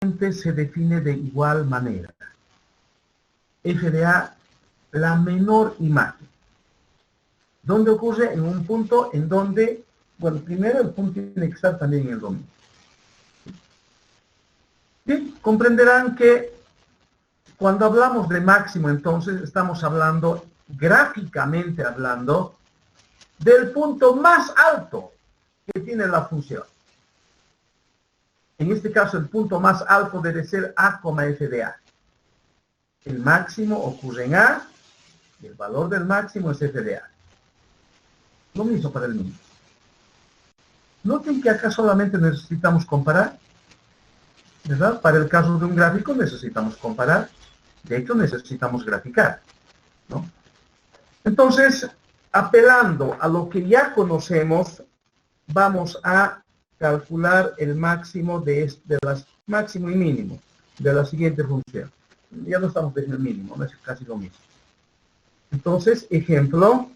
se define de igual manera. F de A, la menor imagen. ¿Dónde ocurre? En un punto en donde, bueno, primero el punto tiene que estar también en el dominio. Bien, comprenderán que cuando hablamos de máximo, entonces estamos hablando, gráficamente hablando, del punto más alto que tiene la función. En este caso, el punto más alto debe ser A, f de A. El máximo ocurre en A, y el valor del máximo es f de A. Lo mismo para el mínimo. Noten que acá solamente necesitamos comparar, ¿verdad? Para el caso de un gráfico necesitamos comparar. De hecho, necesitamos graficar, ¿no? Entonces, apelando a lo que ya conocemos, vamos a calcular el máximo máximo y mínimo de la siguiente función. Ya no estamos en el mínimo, no es casi lo mismo. Entonces, ejemplo,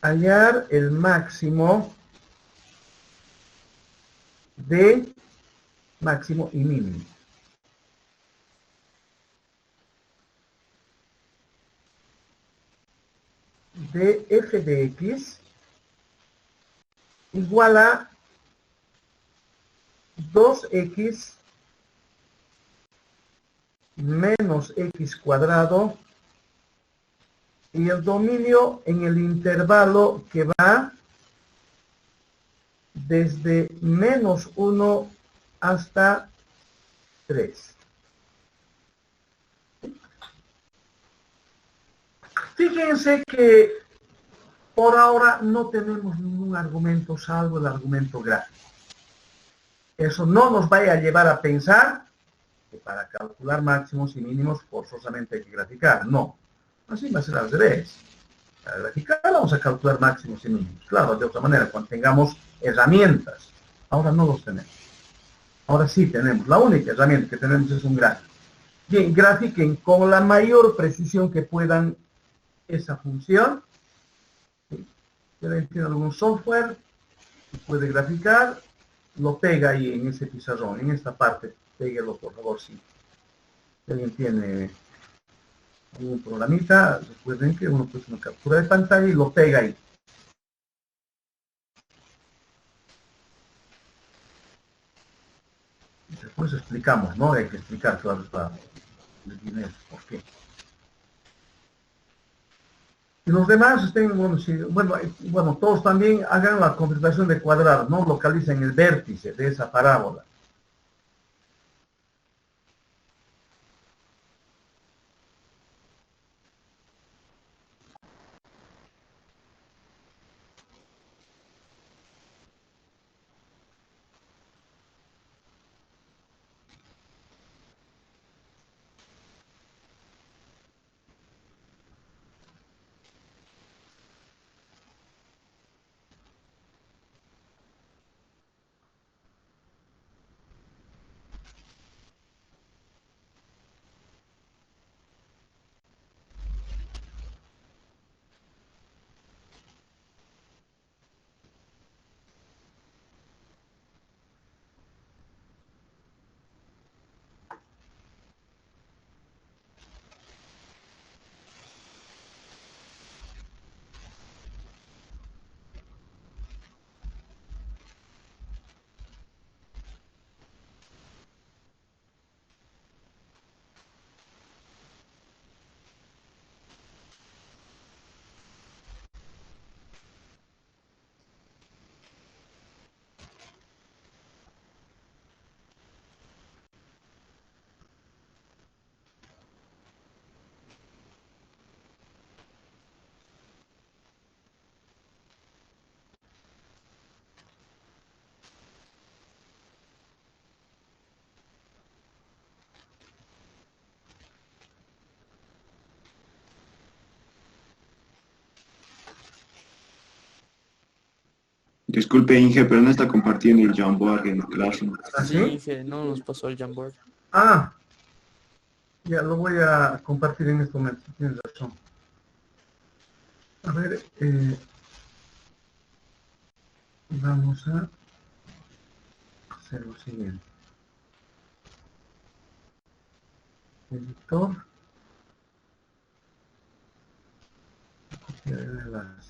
hallar el máximo de máximo y mínimo. De f de x igual a 2x menos x cuadrado y el dominio en el intervalo que va desde menos 1 hasta 3. Fíjense que por ahora no tenemos ningún argumento salvo el argumento gráfico. Eso no nos vaya a llevar a pensar que para calcular máximos y mínimos forzosamente hay que graficar. No. Así va a ser al revés. Para graficar vamos a calcular máximos y mínimos. Claro, de otra manera, cuando tengamos herramientas. Ahora no los tenemos. Ahora sí tenemos. La única herramienta que tenemos es un gráfico. Bien, grafiquen con la mayor precisión que puedan esa función. Tiene algún software que puede graficar, lo pega ahí en ese pizarrón, en esta parte, péguelo por favor si alguien tiene algún programita. Recuerden que uno puede una captura de pantalla y lo pega ahí. Después explicamos, ¿no? Hay que explicar, claro, el dinero, ¿por qué? Y los demás estén, bueno, todos también hagan la computación de cuadrados, ¿no? Localicen el vértice de esa parábola. Disculpe, Inge, pero no está compartiendo el Jamboard en el Classroom. ¿Ah, Sí, sí? Inge, no nos pasó el Jamboard. Ah, ya lo voy a compartir en este momento. Tienes razón. A ver, Vamos a hacer lo siguiente. Editor. Copiar el enlace.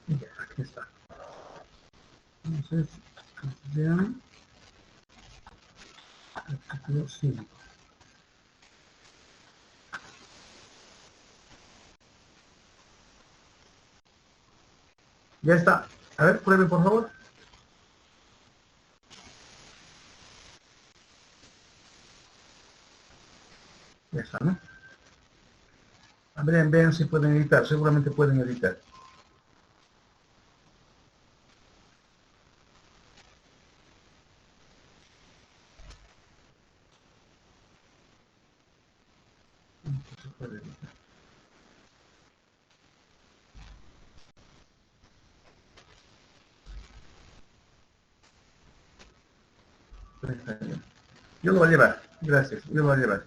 Ya, aquí está. Entonces, vean, capítulo 5. Ya está. A ver, prueben por favor. Ya está, ¿no? A ver, vean si pueden editar. Seguramente pueden editar. Se puede editar. Está bien. Yo lo voy a llevar. Gracias. Yo lo voy a llevar.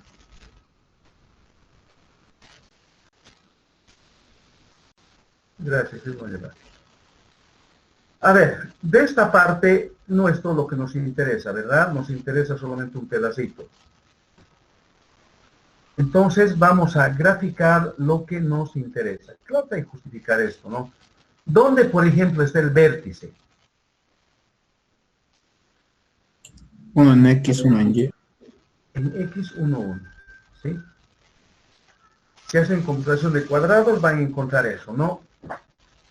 Gracias. Yo lo voy a llevar. A ver, de esta parte no es todo lo que nos interesa, ¿verdad? Nos interesa solamente un pedacito. Entonces vamos a graficar lo que nos interesa. Claro que hay que justificar esto, ¿no? ¿Dónde, por ejemplo, está el vértice? Uno en X, uno en Y. En X11, ¿sí? Si hacen computación de cuadrados van a encontrar eso, ¿no?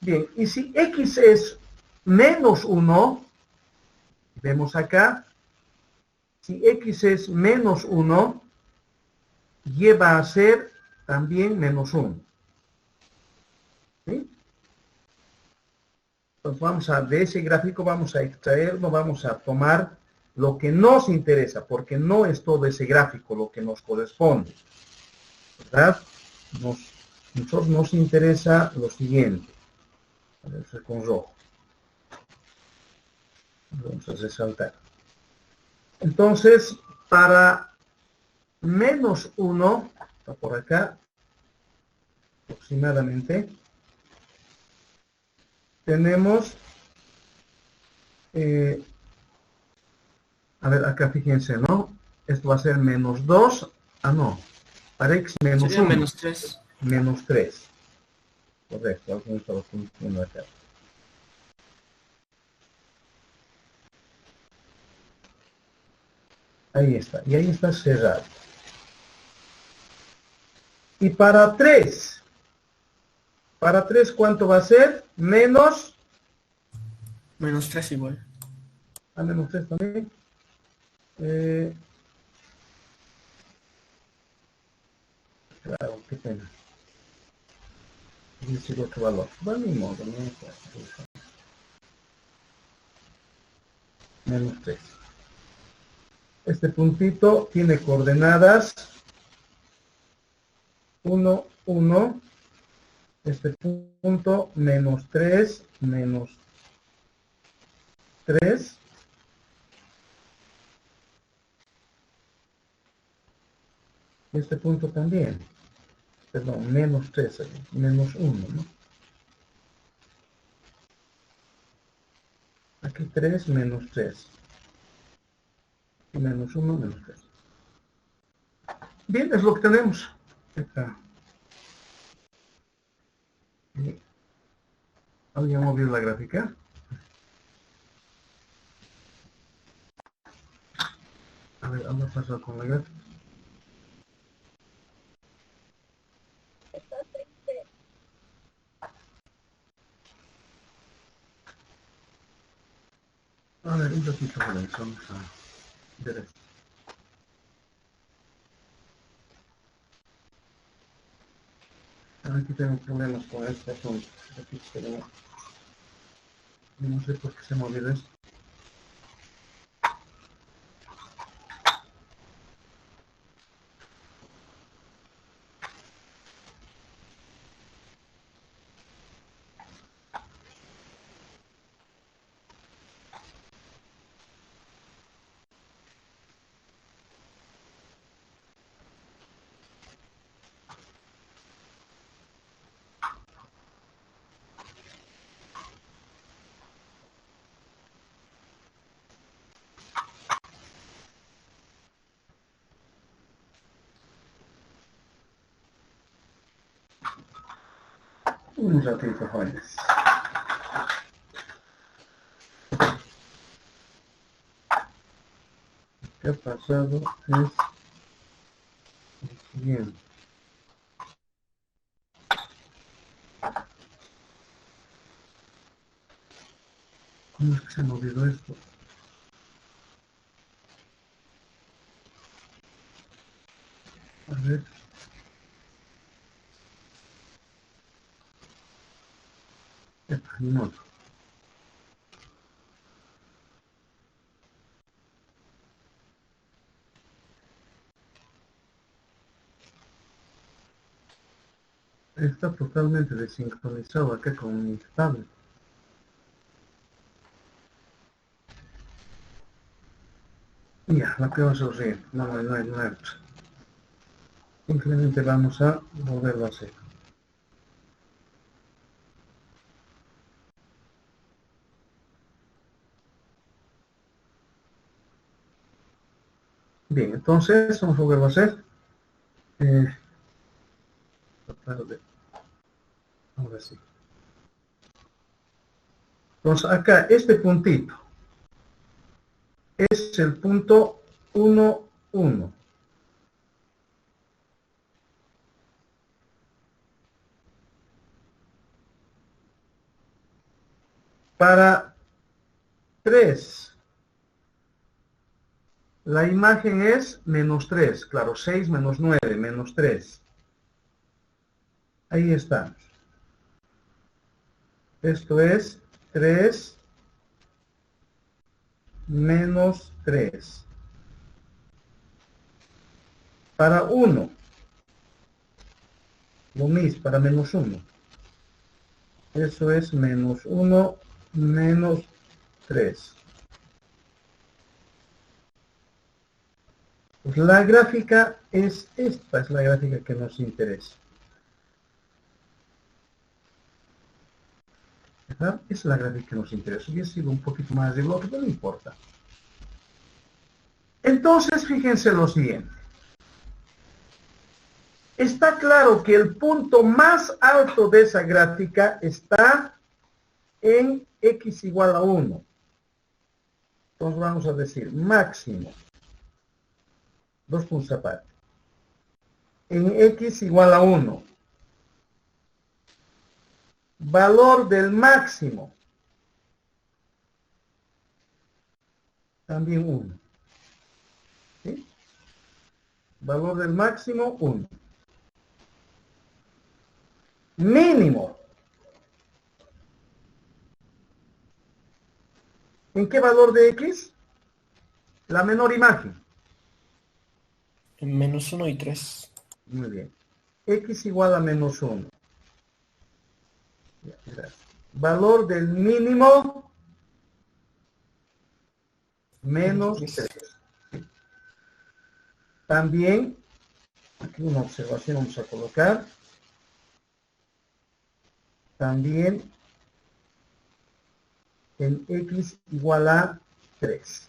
Bien, y si X es menos 1, vemos acá, si X es menos 1, Y va a ser también menos 1. ¿Sí? Entonces vamos a, de ese gráfico vamos a extraerlo, vamos a tomar lo que nos interesa, porque no es todo ese gráfico lo que nos corresponde, ¿verdad? Nosotros nos interesa lo siguiente. A ver, con rojo. Vamos a resaltar. Entonces, para menos 1, está por acá, aproximadamente, tenemos, a ver, acá fíjense, ¿no? Esto va a ser menos 2, no, para x menos Sería 1, -3. menos 3. Correcto, algo estaba funcionando acá. Ahí está, y ahí está cerrado. Y para 3, ¿cuánto va a ser? Menos, -3 igual. a menos 3 también. Claro, qué pena. Decir otro valor. Va ni modo, no importa. Menos 3. Este puntito tiene coordenadas 1, 1. Este punto menos 3, menos 3. Este punto también. Perdón, menos 3, menos 1, ¿no? Aquí 3, menos 3. Y menos 1, menos 3. Bien, es lo que tenemos. Acá. ¿Alguien movió la gráfica? A ver, algo pasó con la gráfica. A ver, un ratito, vamos a ver esto. Aquí tengo problemas con este asunto. Aquí tenemos. No sé por qué se movió esto. Un ratito, jóvenes. Lo que ha pasado es el siguiente. ¿Cómo es que se me olvidó esto? A ver. Ni modo. Está totalmente desincronizado acá con mi tablet. Ya, lo que vamos a hacer, no hay otra. Simplemente vamos a volverlo a hacer. Bien, entonces vamos a volverlo a hacer. Ahora sí. Entonces acá, este puntito es el punto 1, 1. Para 3, la imagen es menos 3. Claro, 6 menos 9, menos 3. Ahí estamos. Esto es 3 menos 3. Para 1, lo mismo, para menos 1. Eso es menos 1 menos 3. Pues la gráfica es esta, es la gráfica que nos interesa. ¿Verdad? Es la gráfica que nos interesa. Hubiera sido un poquito más de bloque, pero no importa. Entonces, fíjense lo siguiente. Está claro que el punto más alto de esa gráfica está en x igual a 1. Entonces vamos a decir máximo. Dos puntos aparte. En x igual a 1. Valor del máximo. También 1. ¿Sí? Valor del máximo 1. Mínimo. ¿En qué valor de x? La menor imagen. En menos 1 y 3. Muy bien. X igual a menos 1. Valor del mínimo menos 3. También, aquí una observación vamos a colocar. También en x igual a 3.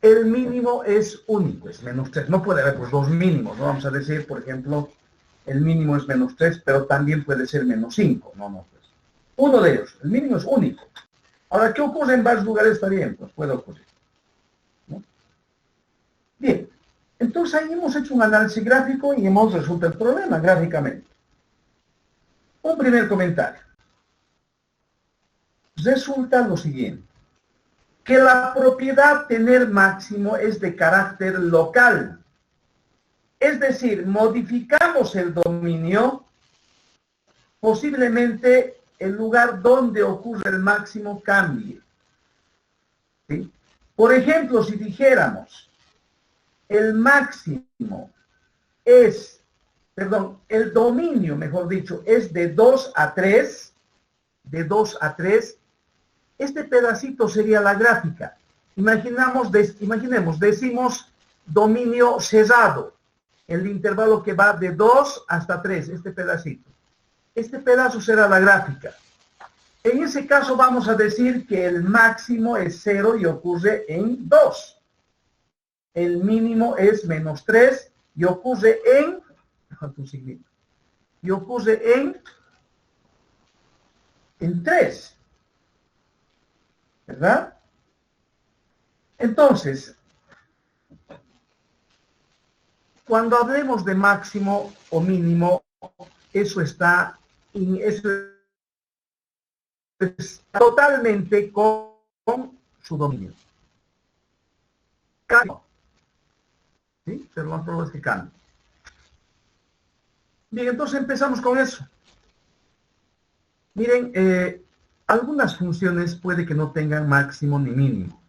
El mínimo es único, es menos 3. No puede haber pues, dos mínimos, ¿no? Vamos a decir, por ejemplo, el mínimo es menos 3, pero también puede ser menos 5. No, pues. Uno de ellos, el mínimo es único. Ahora, ¿qué ocurre en varios lugares? Está bien, pues puede ocurrir. ¿No? Bien, entonces ahí hemos hecho un análisis gráfico y hemos resuelto el problema gráficamente. Un primer comentario. Resulta lo siguiente, que la propiedad tener máximo es de carácter local. Es decir, modificamos el dominio, posiblemente el lugar donde ocurre el máximo cambie. ¿Sí? Por ejemplo, si dijéramos, el máximo es, perdón, el dominio, mejor dicho, es de 2 a 3, de 2 a 3, este pedacito sería la gráfica. Imaginemos, decimos dominio cerrado, el intervalo que va de 2 hasta 3, este pedacito. Este pedazo será la gráfica. En ese caso vamos a decir que el máximo es 0 y ocurre en 2. El mínimo es menos 3 y ocurre en, y ocurre en 3, ¿verdad? Entonces, cuando hablemos de máximo o mínimo, eso está totalmente con su dominio. Cambio. ¿Sí? Se lo han probado este cambio. Bien, entonces empezamos con eso. Miren, algunas funciones puede que no tengan máximo ni mínimo.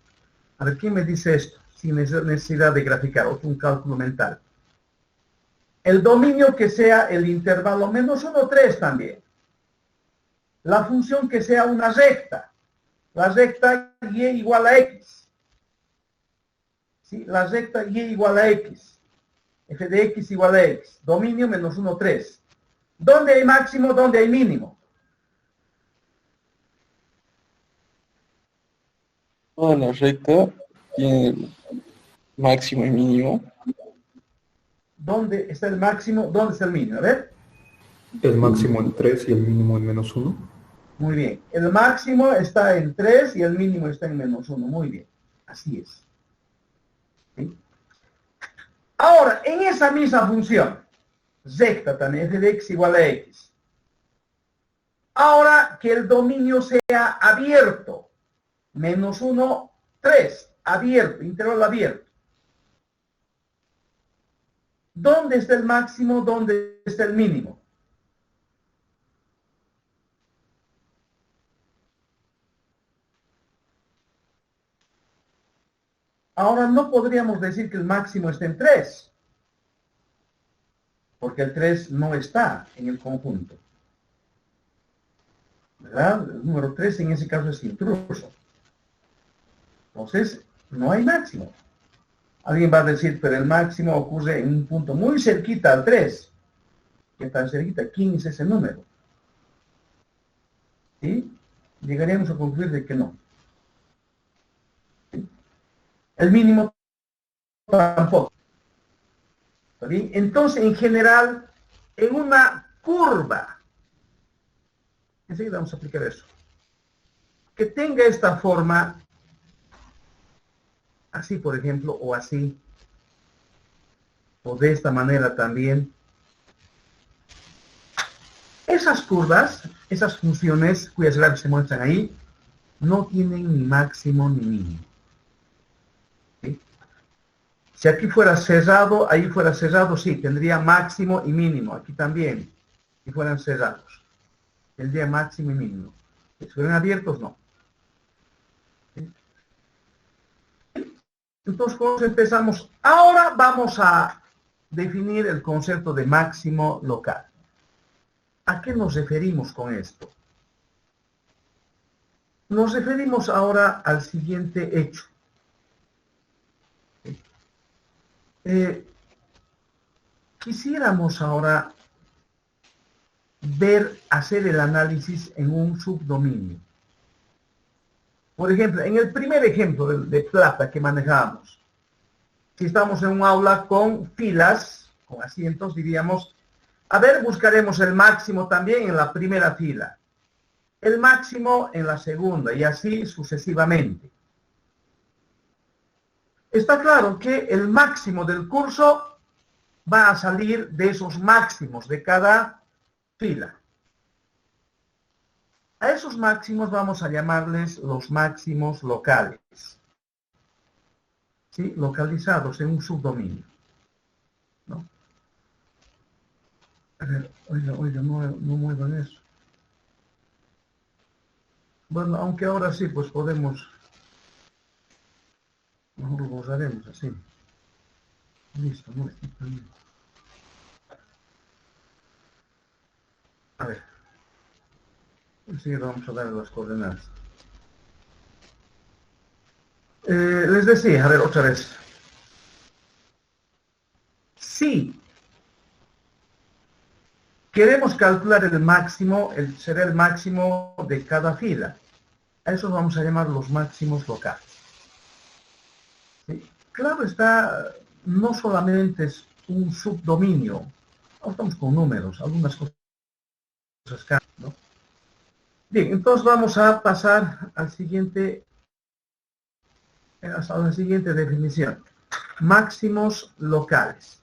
A ver, ¿quién me dice esto? Sin necesidad de graficar, o un cálculo mental. El dominio que sea el intervalo -1, 3 también. La función que sea una recta. La recta y igual a x. ¿Sí? La recta y igual a x. F de x igual a x. Dominio -1, 3. ¿Dónde hay máximo? ¿Dónde hay mínimo? Toda la recta tiene máximo y mínimo. ¿Dónde está el máximo? ¿Dónde está el mínimo? A ver. El máximo en 3 y el mínimo en -1. Muy bien. El máximo está en 3 y el mínimo está en -1. Muy bien. Así es. ¿Sí? Ahora, en esa misma función, recta también, f de x igual a x. Ahora que el dominio sea abierto, -1, 3, abierto, intervalo abierto. ¿Dónde está el máximo? ¿Dónde está el mínimo? Ahora no podríamos decir que el máximo está en 3, porque el 3 no está en el conjunto. ¿Verdad? El número 3 en ese caso es intruso. Entonces, no hay máximo. Alguien va a decir, pero el máximo ocurre en un punto muy cerquita al 3. ¿Qué tan cerquita? 15 es ese número. ¿Sí? Llegaríamos a concluir de que no. ¿Sí? El mínimo tampoco. ¿Está bien? Entonces, en general, en una curva, enseguida vamos a aplicar eso, que tenga esta forma, así por ejemplo, o así, o de esta manera también. Esas curvas, esas funciones cuyas graves se muestran ahí, no tienen ni máximo ni mínimo. ¿Sí? Si aquí fuera cerrado, ahí fuera cerrado, sí, tendría máximo y mínimo. Aquí también, si fueran cerrados, tendría máximo y mínimo. Si fueran abiertos, no. ¿Sí? Entonces, ¿cómo empezamos? Ahora vamos a definir el concepto de máximo local. ¿A qué nos referimos con esto? Nos referimos ahora al siguiente hecho. Quisiéramos ahora hacer el análisis en un subdominio. Por ejemplo, en el primer ejemplo de plata que manejamos, si estamos en un aula con filas, con asientos, diríamos, a ver, buscaremos el máximo también en la primera fila, el máximo en la segunda y así sucesivamente. Está claro que el máximo del curso va a salir de esos máximos de cada fila. A esos máximos vamos a llamarles los máximos locales. ¿Sí? Localizados en un subdominio. ¿No? A ver, oiga, no muevan eso. Bueno, aunque ahora sí, pues podemos... Mejor lo borraremos así. Listo, no está bien. A ver. Enseguida vamos a dar las coordenadas. Les decía, a ver, otra vez. Si queremos calcular el máximo, será el máximo de cada fila. A eso vamos a llamar los máximos locales. ¿Sí? Claro está, no solamente es un subdominio. No estamos con números, algunas cosas escalas, ¿no? Bien, entonces vamos a pasar al siguiente, a la siguiente definición. Máximos locales.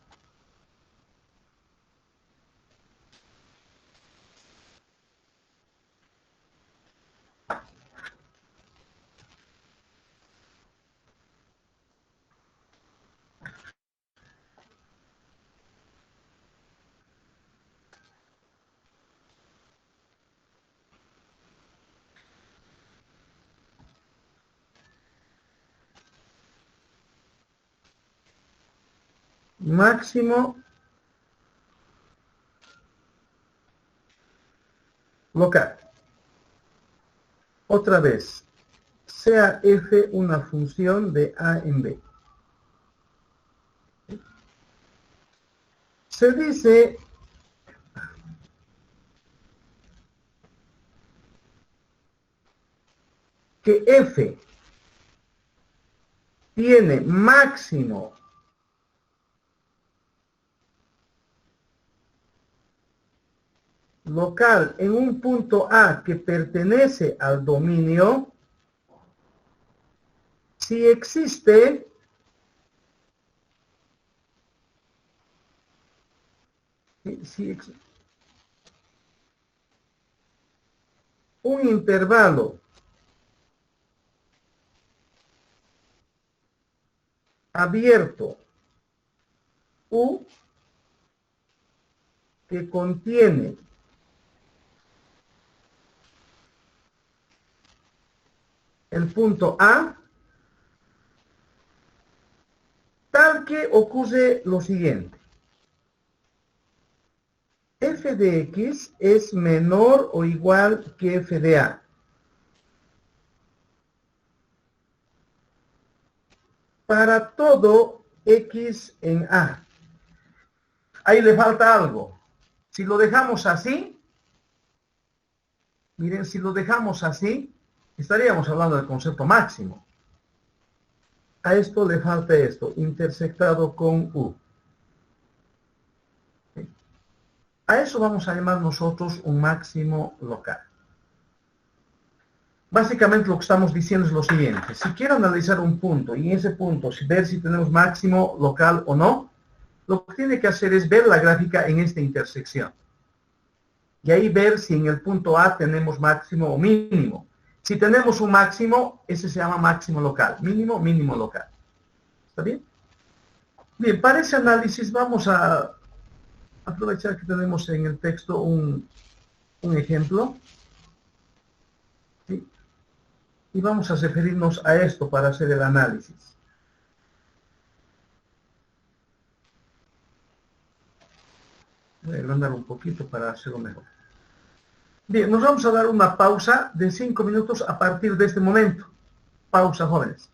Máximo local. Otra vez, sea f una función de a en b. Se dice que f tiene máximo local en un punto A que pertenece al dominio si existe un intervalo abierto U que contiene el punto A, tal que ocurre lo siguiente. F de X es menor o igual que F de A. Para todo X en A. Ahí le falta algo. Si lo dejamos así, miren, si lo dejamos así, estaríamos hablando del concepto máximo. A esto le falta esto, intersectado con U. A eso vamos a llamar nosotros un máximo local. Básicamente lo que estamos diciendo es lo siguiente. Si quiero analizar un punto y en ese punto ver si tenemos máximo local o no, lo que tiene que hacer es ver la gráfica en esta intersección. Y ahí ver si en el punto A tenemos máximo o mínimo. Si tenemos un máximo, ese se llama máximo local. Mínimo, mínimo local. ¿Está bien? Bien, para ese análisis vamos a aprovechar que tenemos en el texto un ejemplo. ¿Sí? Y vamos a referirnos a esto para hacer el análisis. Voy a agrandar un poquito para hacerlo mejor. Bien, nos vamos a dar una pausa de 5 minutos a partir de este momento. Pausa, jóvenes.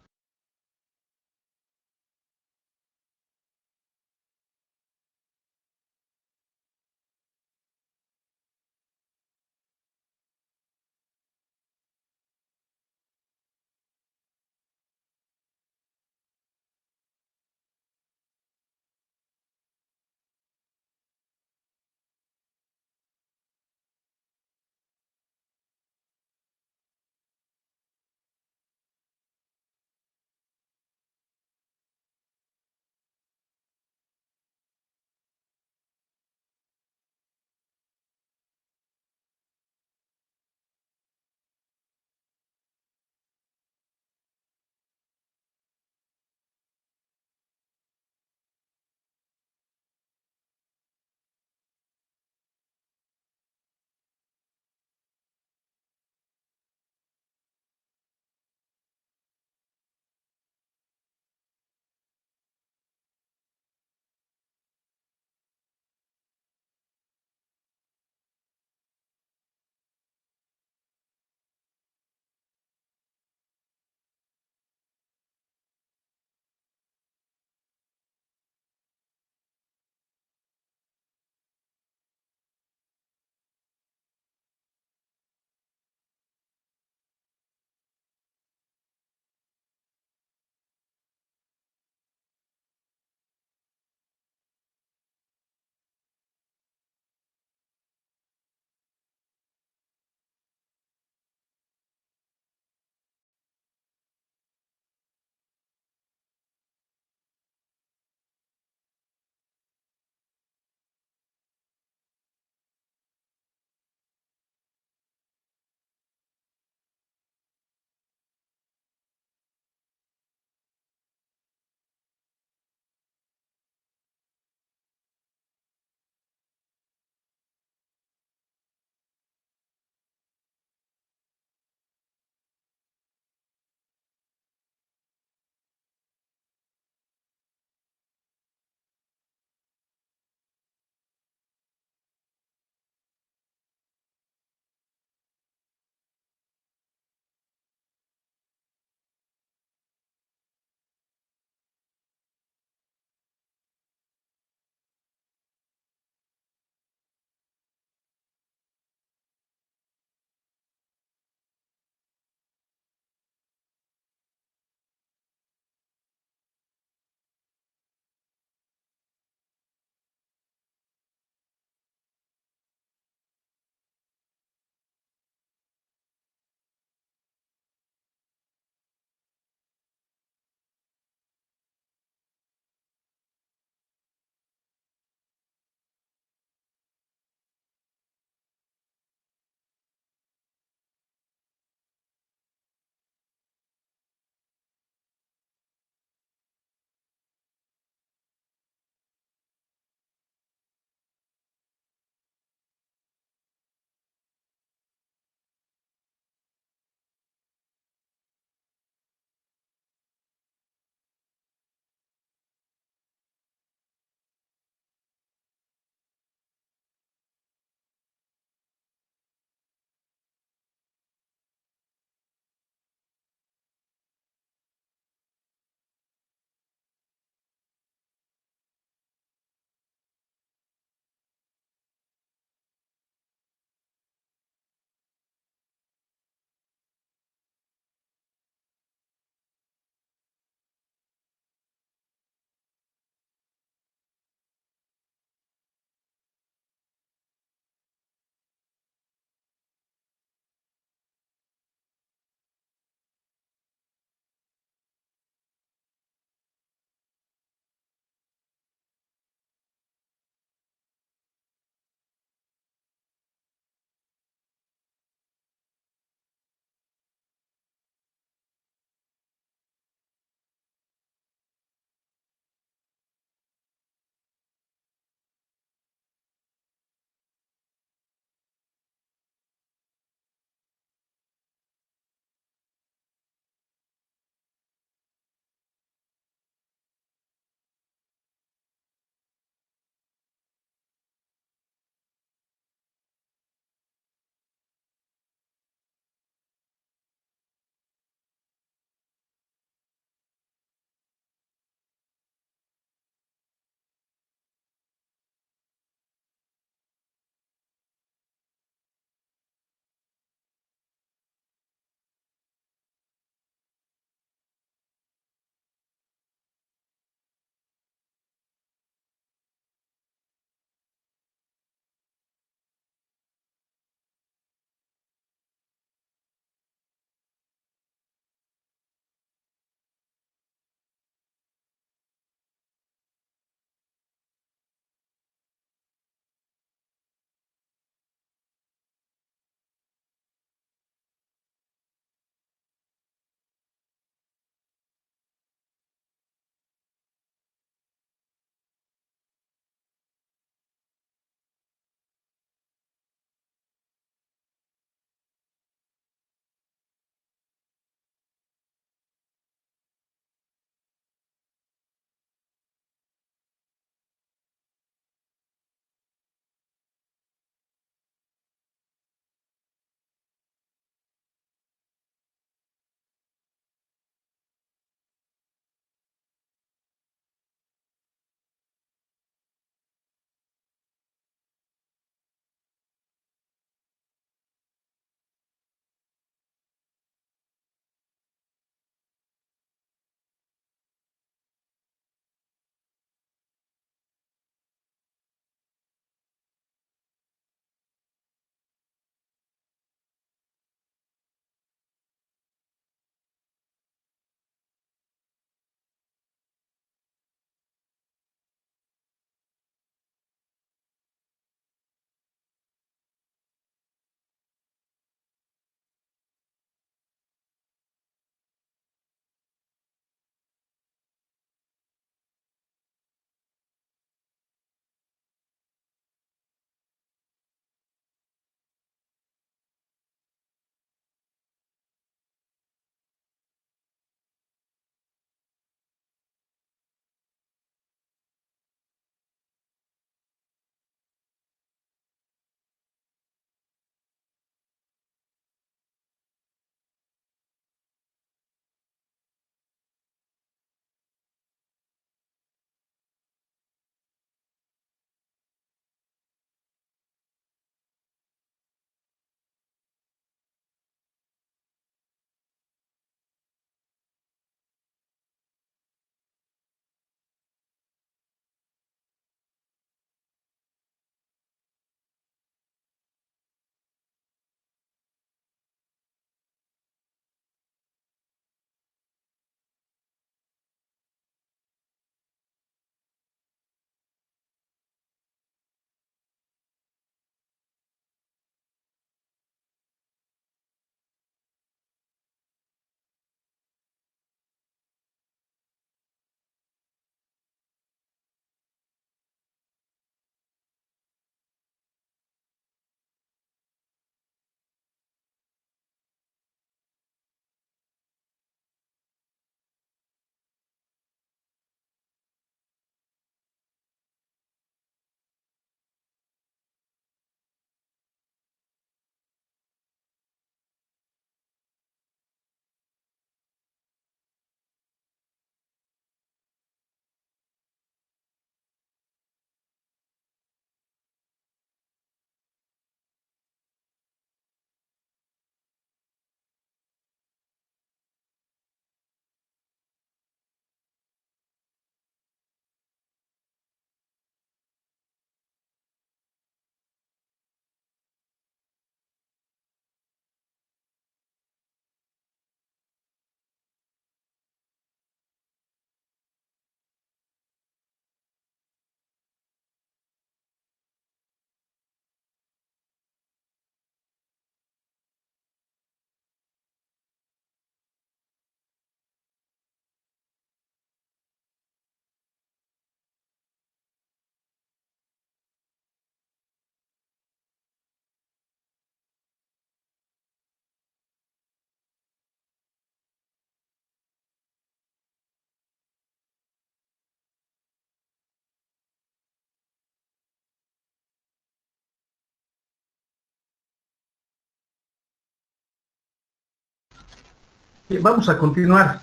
Vamos a continuar.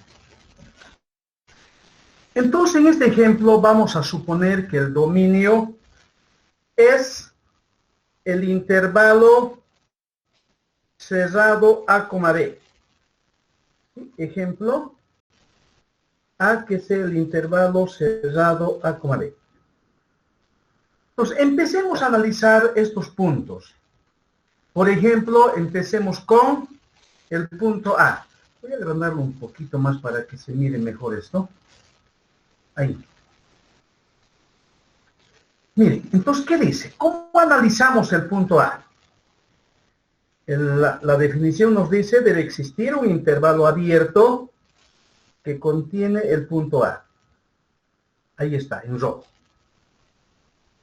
Entonces, en este ejemplo vamos a suponer que el dominio es el intervalo cerrado A, B. Ejemplo, A que sea el intervalo cerrado A, B. Entonces, empecemos a analizar estos puntos. Por ejemplo, empecemos con el punto A. Voy a agrandarlo un poquito más para que se mire mejor esto. Ahí. Miren, entonces, ¿qué dice? ¿Cómo analizamos el punto A? La definición nos dice, debe existir un intervalo abierto que contiene el punto A. Ahí está, en rojo.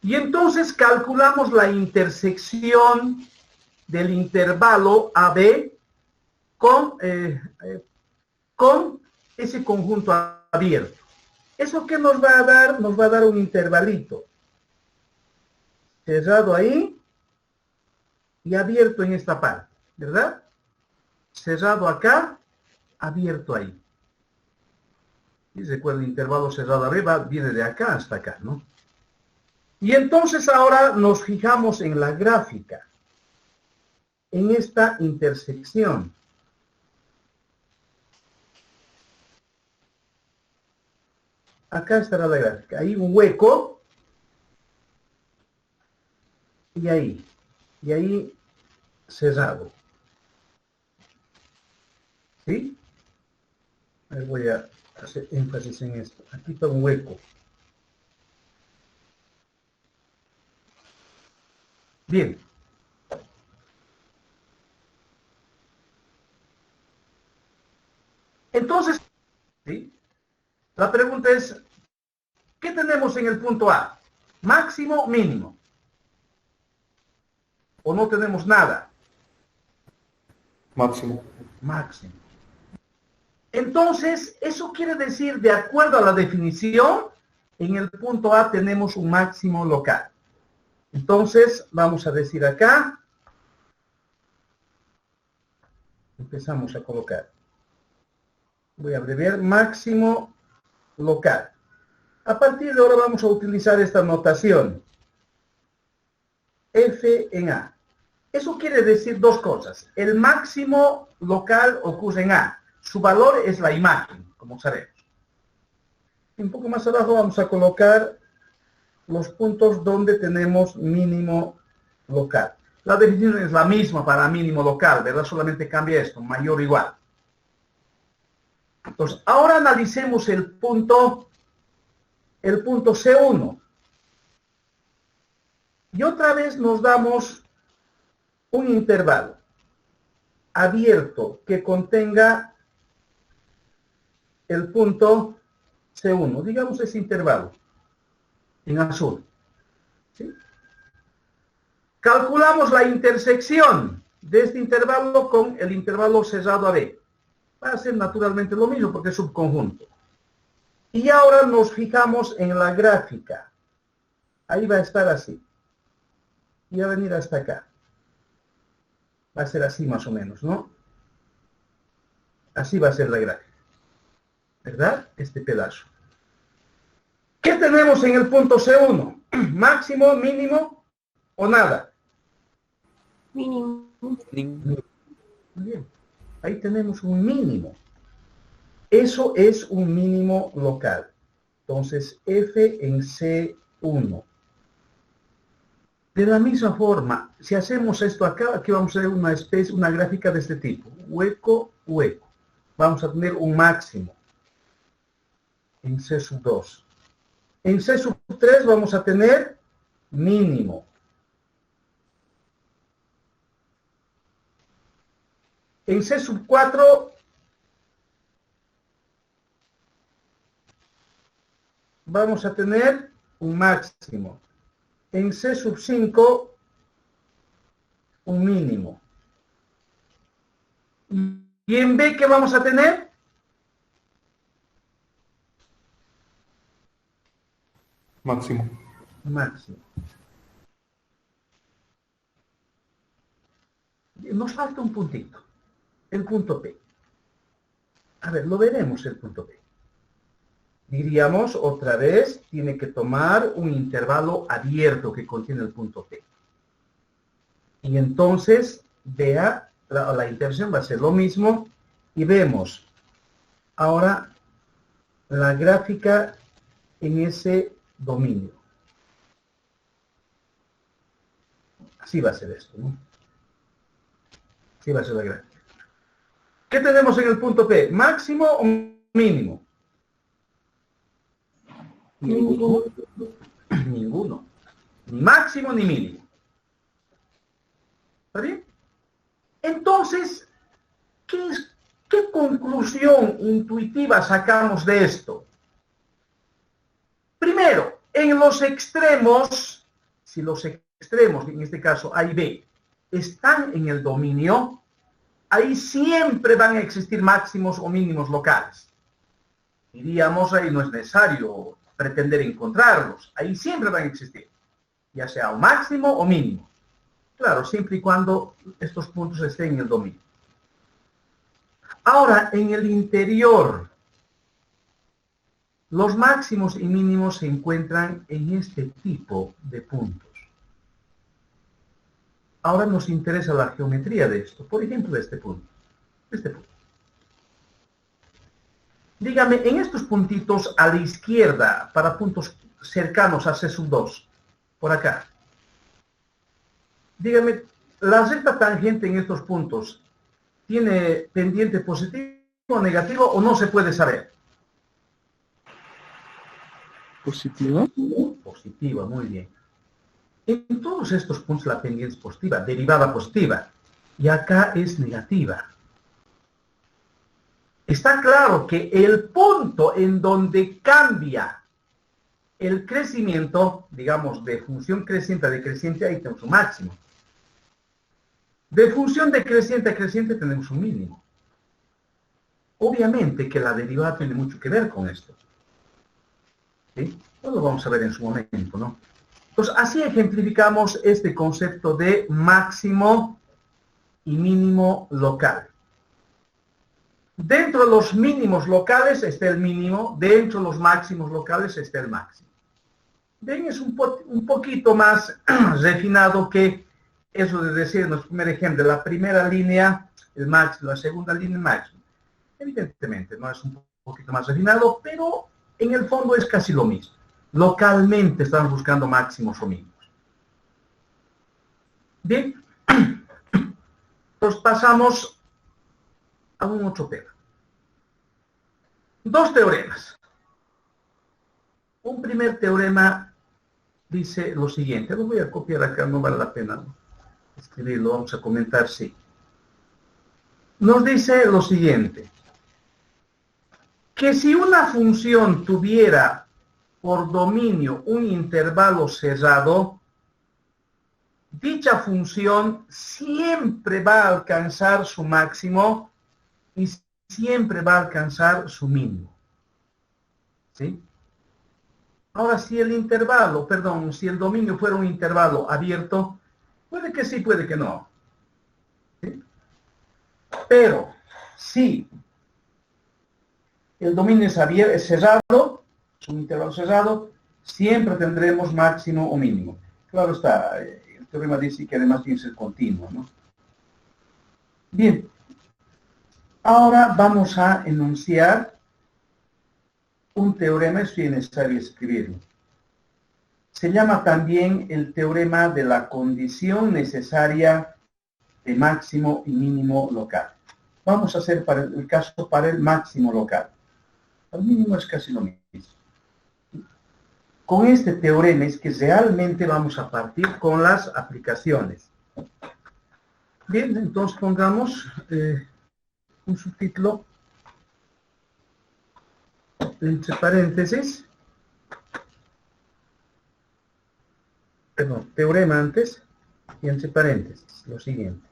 Y entonces calculamos la intersección del intervalo AB con ese conjunto abierto. ¿Eso qué nos va a dar? Nos va a dar un intervalito cerrado ahí y abierto en esta parte, ¿verdad? Cerrado acá, abierto ahí. Y recuerda, el intervalo cerrado arriba viene de acá hasta acá, ¿no? Y entonces ahora nos fijamos en la gráfica, en esta intersección. Acá estará la gráfica. Hay un hueco. Y ahí cerrado. ¿Sí? Ahí voy a hacer énfasis en esto. Aquí está un hueco. Bien. Entonces, ¿sí? La pregunta es, ¿qué tenemos en el punto A? ¿Máximo o mínimo? ¿O no tenemos nada? Máximo. Máximo. Entonces, eso quiere decir, de acuerdo a la definición, en el punto A tenemos un máximo local. Entonces, vamos a decir acá, empezamos a colocar, voy a abreviar, máximo local. A partir de ahora vamos a utilizar esta notación, F en A. Eso quiere decir dos cosas. El máximo local ocurre en A. Su valor es la imagen, como sabemos. Un poco más abajo vamos a colocar los puntos donde tenemos mínimo local. La definición es la misma para mínimo local, ¿verdad? Solamente cambia esto, mayor o igual. Entonces, ahora analicemos el punto C1. Y otra vez nos damos un intervalo abierto que contenga el punto C1. Digamos ese intervalo en azul. ¿Sí? Calculamos la intersección de este intervalo con el intervalo cerrado AB. Va a ser naturalmente lo mismo porque es subconjunto. Y ahora nos fijamos en la gráfica. Ahí va a estar así. Y va a venir hasta acá. Va a ser así más o menos, ¿no? Así va a ser la gráfica. ¿Verdad? Este pedazo. ¿Qué tenemos en el punto C1? ¿Máximo, mínimo o nada? Mínimo. Muy bien. Ahí tenemos un mínimo. Eso es un mínimo local. Entonces, F en C1. De la misma forma, si hacemos esto acá, aquí vamos a ver una gráfica de este tipo. Hueco, hueco. Vamos a tener un máximo en C2. En C3 vamos a tener mínimo. En C4 vamos a tener un máximo. En C5 un mínimo. ¿Y en B qué vamos a tener? Máximo. Máximo. Nos falta un puntito. El punto P. A ver, lo veremos el punto B. Diríamos otra vez, tiene que tomar un intervalo abierto que contiene el punto P. Y entonces, vea, la interacción va a ser lo mismo y vemos ahora la gráfica en ese dominio. Así va a ser esto, ¿no? Así va a ser la gráfica. ¿Qué tenemos en el punto P? ¿Máximo o mínimo? Ninguno. Ninguno. Ni máximo ni mínimo. ¿Está bien? Entonces, ¿qué conclusión intuitiva sacamos de esto? Primero, en los extremos, si los extremos, en este caso A y B, están en el dominio, ahí siempre van a existir máximos o mínimos locales. Diríamos, ahí no es necesario pretender encontrarlos, ahí siempre van a existir, ya sea un máximo o mínimo. Claro, siempre y cuando estos puntos estén en el dominio. Ahora, en el interior, los máximos y mínimos se encuentran en este tipo de puntos. Ahora nos interesa la geometría de esto, por ejemplo, de este punto. Dígame, en estos puntitos a la izquierda, para puntos cercanos a C2, por acá. Dígame, la recta tangente en estos puntos, ¿tiene pendiente positivo o negativo o no se puede saber? ¿Positiva? Positiva, muy bien. En todos estos puntos la pendiente es positiva, derivada positiva, y acá es negativa. Está claro que el punto en donde cambia el crecimiento, digamos, de función creciente a decreciente, ahí tenemos un máximo. De función decreciente a creciente tenemos un mínimo. Obviamente que la derivada tiene mucho que ver con esto. ¿Sí? Pues lo vamos a ver en su momento, ¿no? Entonces, así ejemplificamos este concepto de máximo y mínimo local. Dentro de los mínimos locales está el mínimo, dentro de los máximos locales está el máximo. Ven, es un poquito más refinado que eso de decir en nuestro primer ejemplo, la primera línea, el máximo, la segunda línea, el máximo. Evidentemente, no es un poquito más refinado, pero en el fondo es casi lo mismo. Localmente estamos buscando máximos o mínimos. Bien, entonces pasamos a un otro tema. Dos teoremas. Un primer teorema dice lo siguiente. Lo voy a copiar acá, no vale la pena escribirlo, vamos a comentar, sí. Nos dice lo siguiente. Que si una función tuviera por dominio un intervalo cerrado, dicha función siempre va a alcanzar su máximo y siempre va a alcanzar su mínimo. ¿Sí? Ahora, si el dominio fuera un intervalo abierto, puede que sí, puede que no. ¿Sí? Pero, si el dominio es cerrado, es un intervalo cerrado, siempre tendremos máximo o mínimo. Claro está, el teorema dice que además tiene que ser continuo, ¿no? Bien, ahora vamos a enunciar un teorema, es necesario escribirlo. Se llama también el teorema de la condición necesaria de máximo y mínimo local. Vamos a hacer el caso para el máximo local. El mínimo es casi lo mismo. Con este teorema es que realmente vamos a partir con las aplicaciones. Bien, entonces pongamos un subtítulo entre paréntesis. Perdón, teorema antes y entre paréntesis, lo siguiente.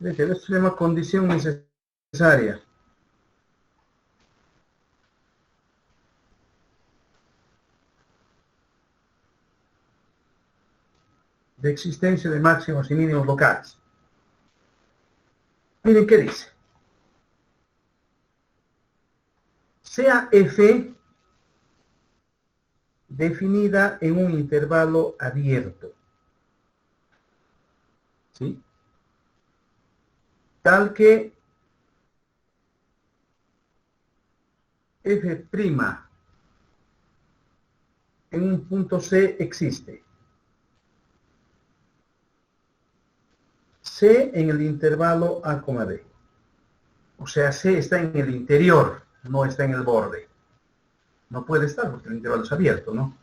Esto se llama condición necesaria. de existencia de máximos y mínimos locales. Miren qué dice. Sea f definida en un intervalo abierto, ¿sí? Tal que f' en un punto C existe. C en el intervalo A, B. O sea, C está en el interior, no está en el borde. No puede estar porque el intervalo es abierto, ¿no?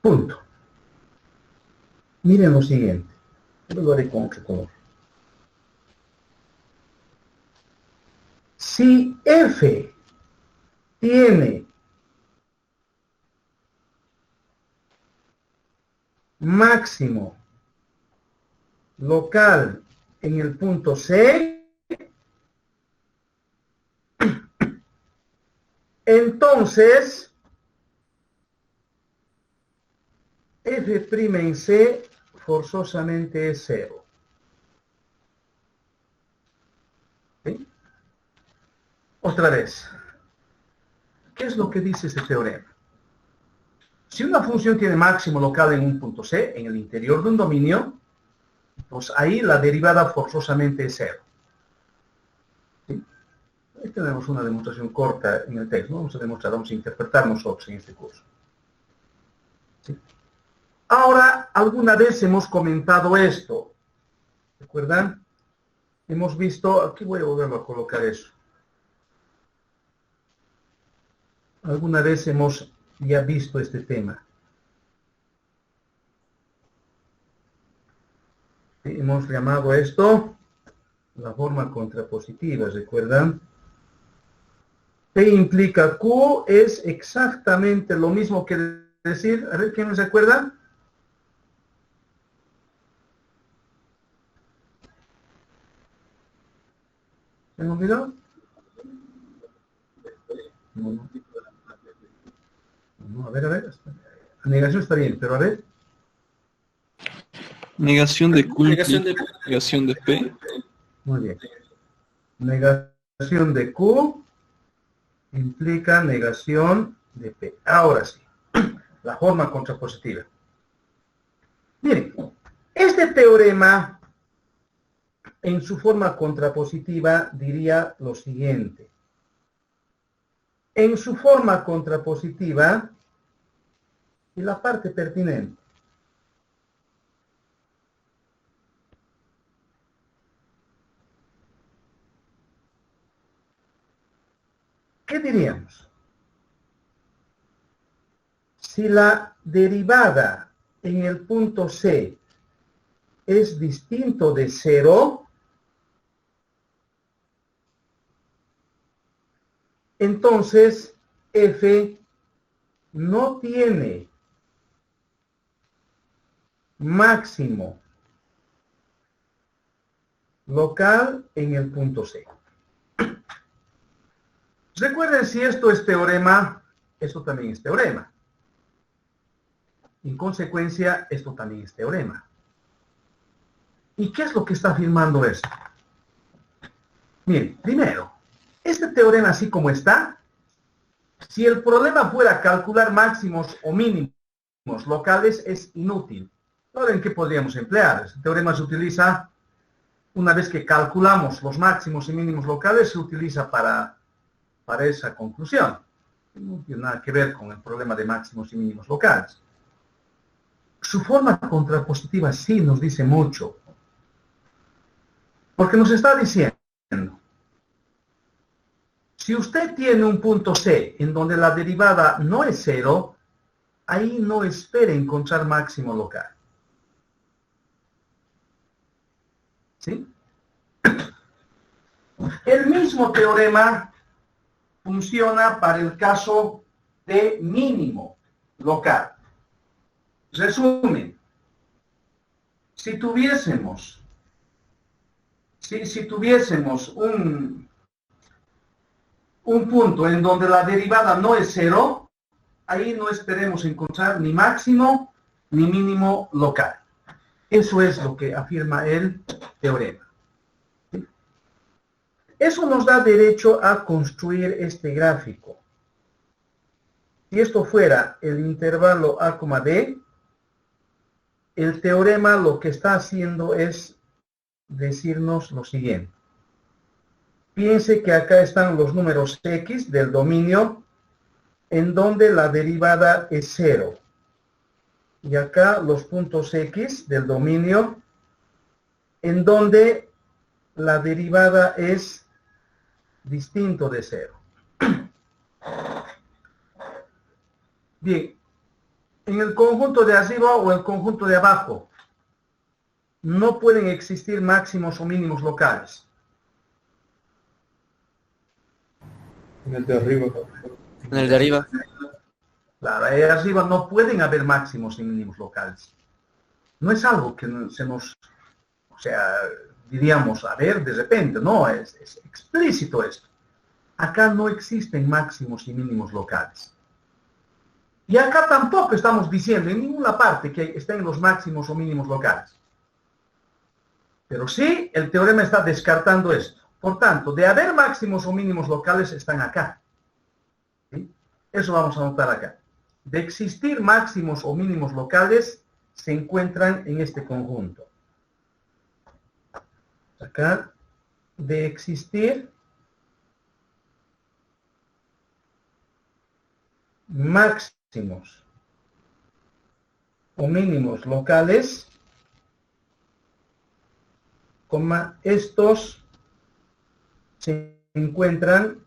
Punto. Miren lo siguiente. Yo lo haré con otro color. Si F tiene máximo local en el punto C, entonces f' en C forzosamente es 0. ¿Sí? Otra vez, ¿qué es lo que dice este teorema? Si una función tiene máximo local en un punto C, en el interior de un dominio, pues ahí la derivada forzosamente es 0. ¿Sí? Ahí tenemos una demostración corta en el texto, vamos a demostrar, vamos a interpretar nosotros en este curso. ¿Sí? Ahora, alguna vez hemos comentado esto, ¿recuerdan? Hemos visto, aquí voy a volver a colocar eso. Alguna vez hemos ya visto este tema. Hemos llamado esto la forma contrapositiva, ¿recuerdan? P implica Q es exactamente lo mismo que decir, a ver, ¿quién se acuerda? ¿Se me olvidó? No, a ver. La negación está bien, pero a ver. Negación de Q Negación de- implica negación de P. Muy bien. Negación de Q implica negación de P. Ahora sí, la forma contrapositiva. Miren, este teorema en su forma contrapositiva diría lo siguiente. En su forma contrapositiva, y la parte pertinente, ¿qué diríamos? Si la derivada en el punto C es distinto de 0, entonces f no tiene máximo local en el punto C. Recuerden, si esto es teorema, esto también es teorema. En consecuencia, esto también es teorema. ¿Y qué es lo que está afirmando esto? Miren, primero, este teorema así como está, si el problema fuera calcular máximos o mínimos locales, es inútil. Ahora, ¿en qué podríamos emplear? Este teorema se utiliza, una vez que calculamos los máximos y mínimos locales, se utiliza para esa conclusión. No tiene nada que ver con el problema de máximos y mínimos locales. Su forma contrapositiva sí nos dice mucho. Porque nos está diciendo, si usted tiene un punto C en donde la derivada no es 0, ahí no espere encontrar máximo local. ¿Sí? El mismo teorema funciona para el caso de mínimo local. Resumen, si tuviésemos un punto en donde la derivada no es 0, ahí no esperemos encontrar ni máximo ni mínimo local. Eso es lo que afirma el teorema. ¿Sí? Eso nos da derecho a construir este gráfico. Si esto fuera el intervalo A, D, el teorema lo que está haciendo es decirnos lo siguiente. Piense que acá están los números X del dominio en donde la derivada es 0. Y acá los puntos X del dominio en donde la derivada es distinto de 0. Bien, en el conjunto de arriba o el conjunto de abajo no pueden existir máximos o mínimos locales. En el de arriba. En el de arriba. Claro, ahí arriba no pueden haber máximos y mínimos locales. No es algo que se nos, o sea, diríamos, a ver, de repente, no, es explícito esto. Acá no existen máximos y mínimos locales. Y acá tampoco estamos diciendo en ninguna parte que estén los máximos o mínimos locales. Pero sí, el teorema está descartando esto. Por tanto, de haber máximos o mínimos locales están acá. ¿Sí? Eso vamos a anotar acá. De existir máximos o mínimos locales se encuentran en este conjunto. Acá, de existir máximos o mínimos locales, coma, estos se encuentran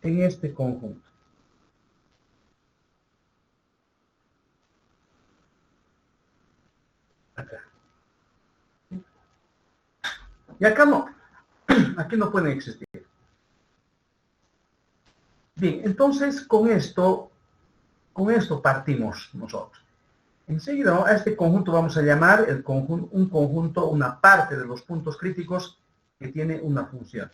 en este conjunto. Acá. Y acá no. Aquí no pueden existir. Bien, entonces con esto partimos nosotros. Enseguida, ¿no?, a este conjunto vamos a llamar un conjunto, una parte de los puntos críticos que tiene una función.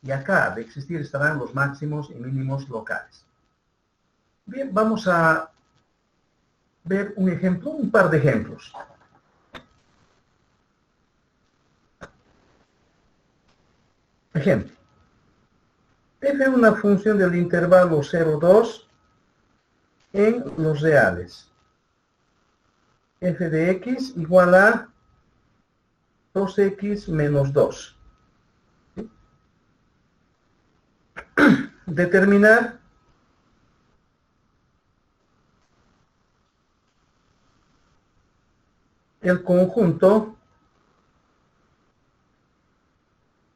Y acá de existir estarán los máximos y mínimos locales. Bien, vamos a ver un ejemplo, un par de ejemplos. Ejemplo. F es una función del intervalo 0,2 en los reales. F de x igual a 2x menos 2. Determinar el conjunto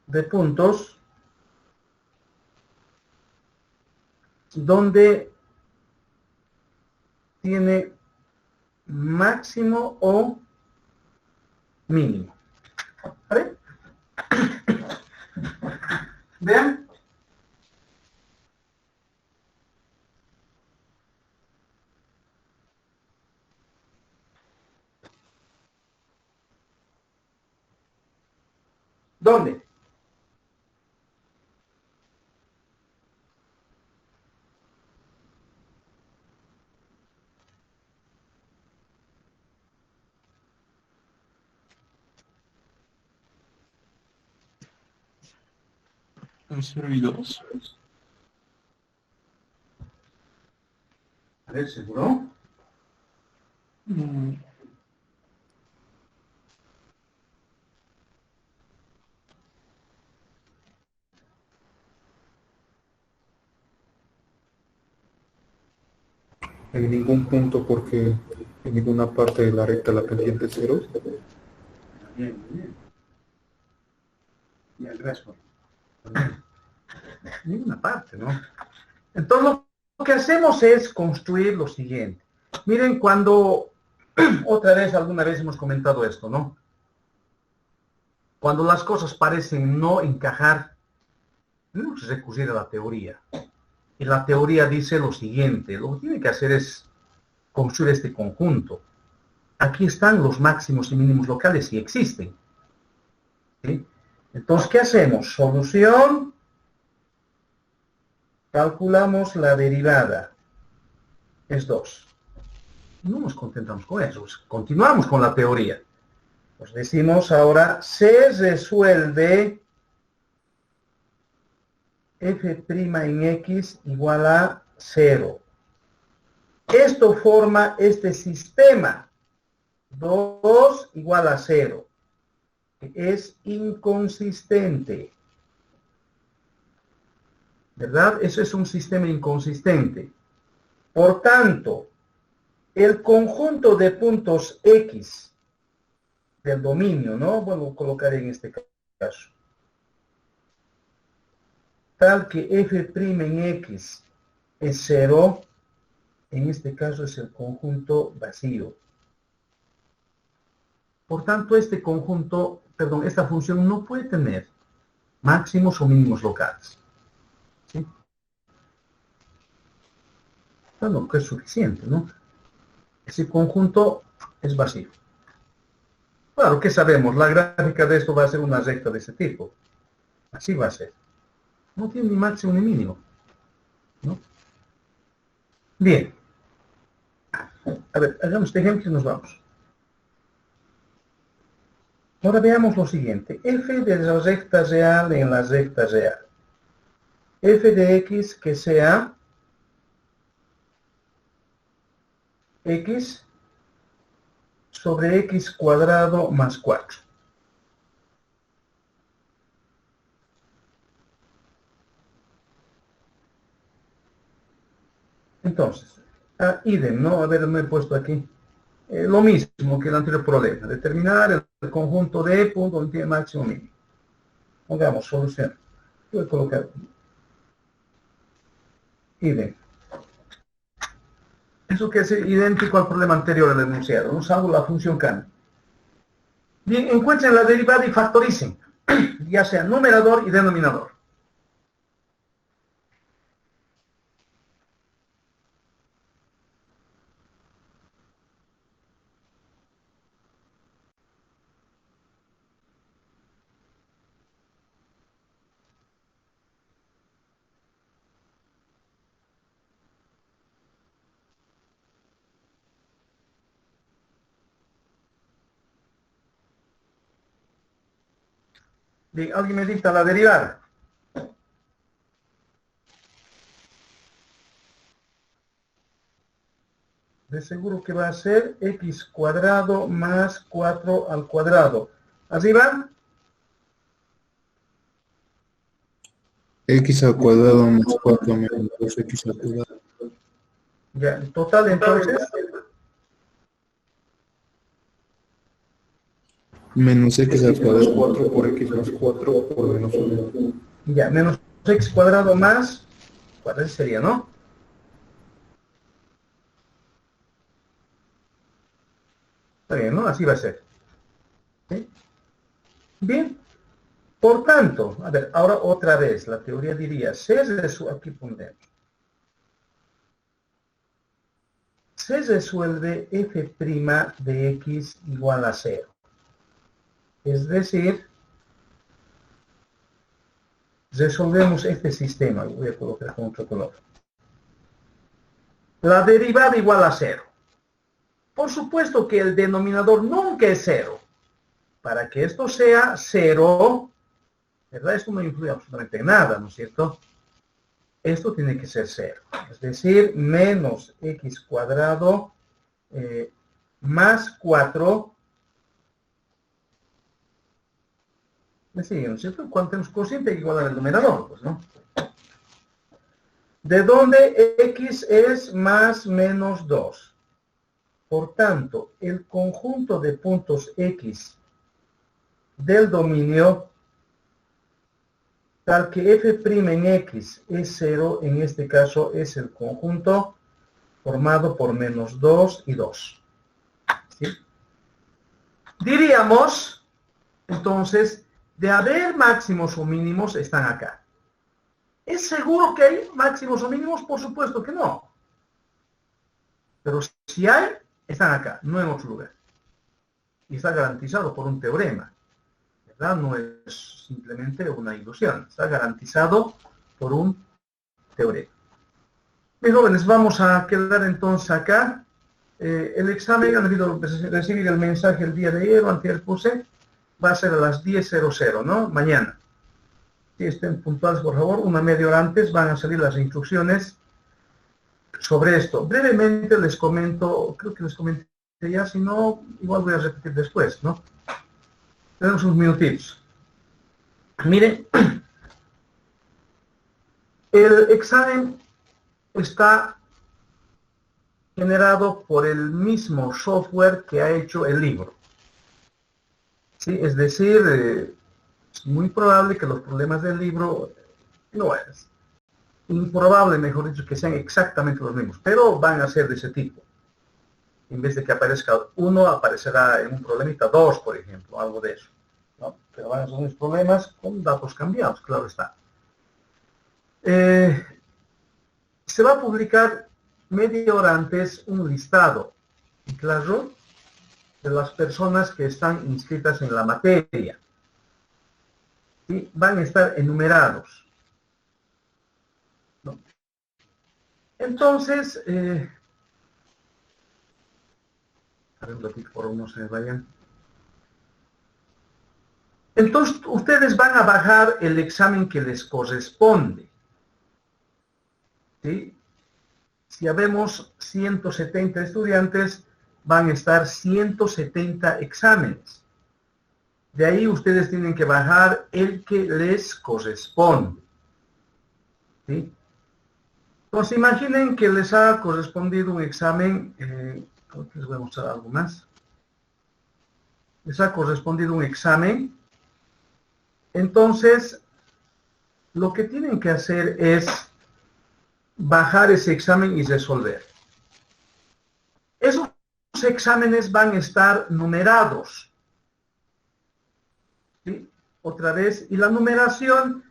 de puntos donde tiene máximo o mínimo. ¿Vale? Vean. ¿Dónde? En 0 y 2. A ver, ¿seguro? En ningún punto, porque en ninguna parte de la recta la pendiente es 0. Bien, bien. Bien, gracias. Ninguna parte, ¿no? Entonces lo que hacemos es construir lo siguiente. Miren, cuando alguna vez hemos comentado esto, ¿no? Cuando las cosas parecen no encajar, tenemos que recurrir a la teoría. Y la teoría dice lo siguiente: lo que tiene que hacer es construir este conjunto. Aquí están los máximos y mínimos locales y existen. ¿Sí? Entonces, ¿qué hacemos? Solución calculamos la derivada, es 2. No nos contentamos con eso, pues continuamos con la teoría. Pues decimos ahora, se resuelve f' en x igual a 0. Esto forma este sistema, 2 igual a 0, que es inconsistente. ¿Verdad? Eso es un sistema inconsistente. Por tanto, el conjunto de puntos X del dominio, ¿no? Bueno, colocaré en este caso. Tal que f' en X es 0, en este caso es el conjunto vacío. Por tanto, este conjunto, perdón, esta función no puede tener máximos o mínimos locales. ¿Sí? Bueno, que es suficiente, ¿no? Ese conjunto es vacío. Claro, ¿qué sabemos? La gráfica de esto va a ser una recta de ese tipo. Así va a ser. No tiene ni máximo ni mínimo, ¿no? Bien. A ver, hagamos este ejemplo y nos vamos. Ahora veamos lo siguiente. F de la recta real en la recta real. F de x que sea x sobre x cuadrado más 4. Entonces, idem, ¿no? A ver, me he puesto aquí. Lo mismo que el anterior problema. Determinar el conjunto de puntos donde tiene máximo o mínimo. Pongamos solución. Voy a colocar idem. Eso que es idéntico al problema anterior del enunciado, ¿no? Salvo la función cambia. Bien, encuentren la derivada y factoricen, ya sea numerador y denominador. Bien, ¿alguien me dicta la derivada? De seguro que va a ser x cuadrado más 4 al cuadrado. ¿Arriba? X al cuadrado más 4 menos 2x al cuadrado. Ya, en total entonces, Menos x al cuadrado 4 por x más 4 por menos 1. ya, menos x cuadrado más, ¿cuál sería, no? Está bien, ¿no? Así va a ser. ¿Sí? Bien. Por tanto, a ver, ahora otra vez, la teoría diría, aquí pondremos. Se resuelve f' de x igual a 0. Es decir, resolvemos este sistema. Lo voy a colocar con otro color. La derivada igual a 0. Por supuesto que el denominador nunca es 0. Para que esto sea 0, ¿verdad? Esto no influye absolutamente en nada, ¿no es cierto? Esto tiene que ser 0. Es decir, menos x cuadrado más 4. ¿Me siguen, no es cierto? Cuando tenemos cociente hay que igualar el numerador, pues, ¿no? De donde x es más menos 2. Por tanto, el conjunto de puntos x del dominio, tal que f' en x es 0, en este caso es el conjunto formado por menos 2 y 2. ¿Sí? Diríamos, entonces, de haber máximos o mínimos, están acá. ¿Es seguro que hay máximos o mínimos? Por supuesto que no. Pero si hay, están acá, no en otro lugar. Y está garantizado por un teorema. ¿Verdad? No es simplemente una ilusión. Está garantizado por un teoría. Mis jóvenes, vamos a quedar entonces acá. El examen, han debido recibir el mensaje el día de ayer o antes puse, va a ser a las 10:00, ¿no? Mañana. Si estén puntuales, por favor, una media hora antes van a salir las instrucciones sobre esto. Brevemente les comento, creo que les comenté ya, si no, igual voy a repetir después, ¿no? Tenemos unos minutitos. Miren, el examen está generado por el mismo software que ha hecho el libro. ¿Sí? Es decir, es muy probable que los problemas del libro, no es improbable, mejor dicho, que sean exactamente los mismos, pero van a ser de ese tipo. En vez de que aparezca uno, aparecerá en un problemita 2, por ejemplo, algo de eso, ¿no? Pero van a ser unos problemas con datos cambiados, claro está. Se va a publicar media hora antes un listado en Classroom de las personas que están inscritas en la materia. ¿Sí? Van a estar enumerados, ¿no? Entonces, a ver un ratito, por favor, no se me vayan. Entonces, ustedes van a bajar el examen que les corresponde. ¿Sí? Si habemos 170 estudiantes, van a estar 170 exámenes. De ahí ustedes tienen que bajar el que les corresponde. ¿Sí? Entonces, imaginen que les ha correspondido un examen, creo que les voy a mostrar algo más. Les ha correspondido un examen. Entonces, lo que tienen que hacer es bajar ese examen y resolver. Esos exámenes van a estar numerados. ¿Sí? Otra vez, y la numeración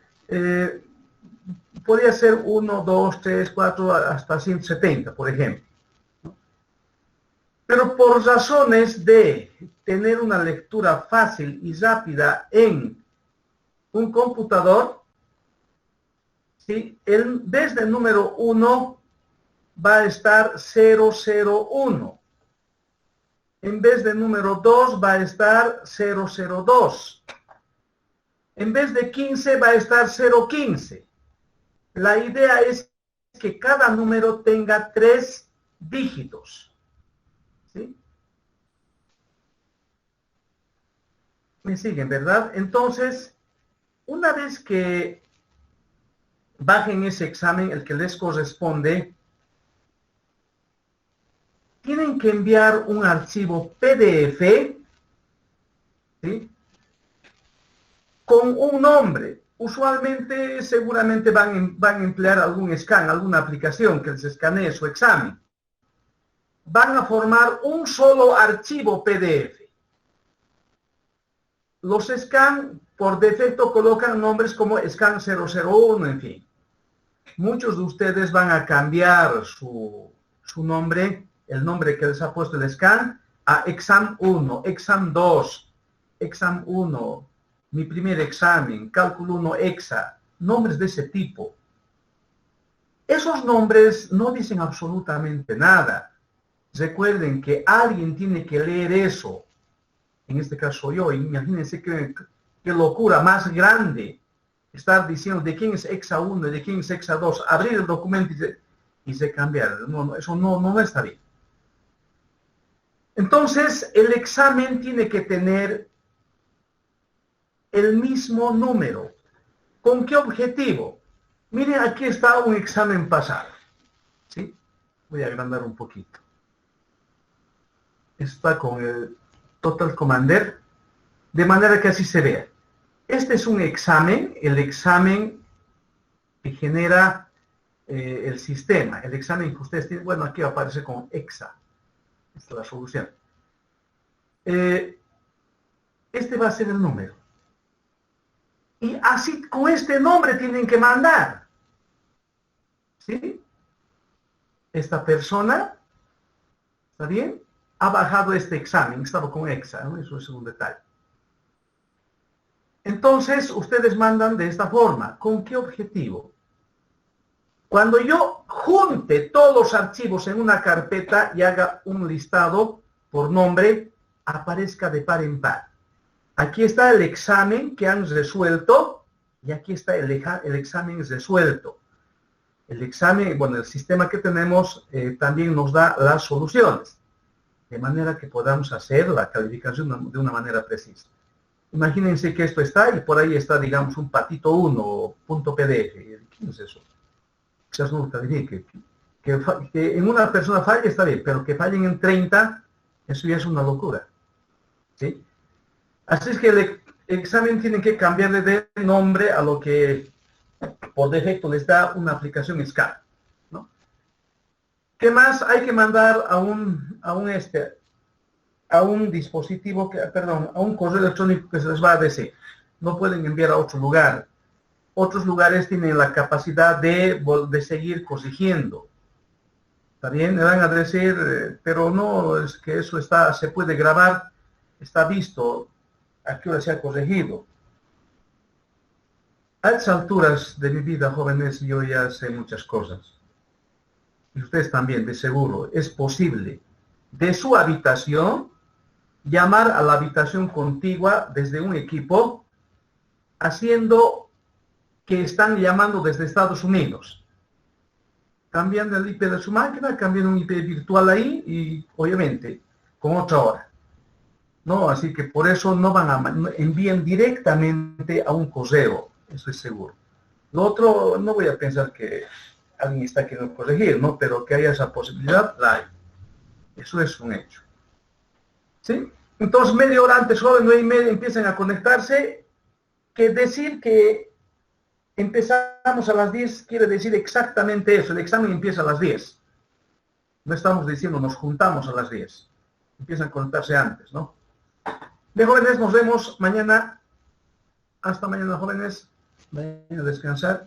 podría ser 1, 2, 3, 4, hasta 170, por ejemplo. Pero por razones de tener una lectura fácil y rápida en un computador, ¿sí? En vez del número 1 va a estar 001. En vez del número 2 va a estar 002. En vez de 15 va a estar 015. La idea es que cada número tenga 3 dígitos. ¿Sí? ¿Me siguen, verdad? Entonces, una vez que bajen ese examen, el que les corresponde, tienen que enviar un archivo PDF, ¿sí? Con un nombre. Usualmente, seguramente van a emplear algún scan, alguna aplicación que les escanee su examen. Van a formar un solo archivo PDF. Los scan, por defecto, colocan nombres como scan 001, en fin. Muchos de ustedes van a cambiar su nombre, el nombre que les ha puesto el scan, a exam 1, exam 2, exam 1, mi primer examen, cálculo 1 exa, nombres de ese tipo. Esos nombres no dicen absolutamente nada. Recuerden que alguien tiene que leer eso. En este caso yo. Imagínense qué locura más grande estar diciendo de quién es exa 1 y de quién es exa 2. Abrir el documento y se cambiar. No, eso no está bien. Entonces, el examen tiene que tener el mismo número. ¿Con qué objetivo? Miren, aquí está un examen pasado. ¿Sí? Voy a agrandar un poquito. Está con el Total Commander, de manera que así se vea. Este es un examen, el examen que genera el sistema, el examen que ustedes tienen. Bueno, aquí aparece con EXA. Esta es la solución. Este va a ser el número. Y así, con este nombre tienen que mandar. ¿Sí? Esta persona, ¿está bien?, ha bajado este examen, estaba con EXA, ¿no? Eso es un detalle. Entonces, ustedes mandan de esta forma. ¿Con qué objetivo? Cuando yo junte todos los archivos en una carpeta y haga un listado por nombre, aparezca de par en par. Aquí está el examen que han resuelto y aquí está el examen resuelto. El examen, bueno, el sistema que tenemos también nos da las soluciones, de manera que podamos hacer la calificación de una manera precisa. Imagínense que esto está y por ahí está, digamos, un patito 1, punto PDF. ¿Qué es eso? Quizás no lo califique. Que en una persona falle está bien, pero que fallen en 30, eso ya es una locura. ¿Sí? Así es que el examen tiene que cambiarle de nombre a lo que por defecto les da una aplicación SCAD, ¿no? ¿Qué más? Hay que mandar a un dispositivo, a un correo electrónico que se les va a decir. No pueden enviar a otro lugar. Otros lugares tienen la capacidad de seguir corrigiendo. ¿Está bien? Me van a decir, pero no, es que eso se puede grabar, está visto, a qué hora se ha corregido. A estas alturas de mi vida, jóvenes, yo ya sé muchas cosas. Y ustedes también, de seguro. Es posible, de su habitación, llamar a la habitación contigua desde un equipo, haciendo que están llamando desde Estados Unidos. Cambian el IP de su máquina, cambian un IP virtual ahí y, obviamente, con otra hora. No, así que por eso no envían directamente a un correo. Eso es seguro. Lo otro, no voy a pensar que alguien está queriendo corregir, ¿no? Pero que haya esa posibilidad, la hay. Eso es un hecho. ¿Sí? Entonces, media hora antes, joven, 9:30, empiezan a conectarse. Que decir que empezamos a las 10 quiere decir exactamente eso. El examen empieza a las 10. No estamos diciendo nos juntamos a las 10. Empiezan a conectarse antes, ¿no? De jóvenes, nos vemos mañana. Hasta mañana, jóvenes. Vayan a descansar.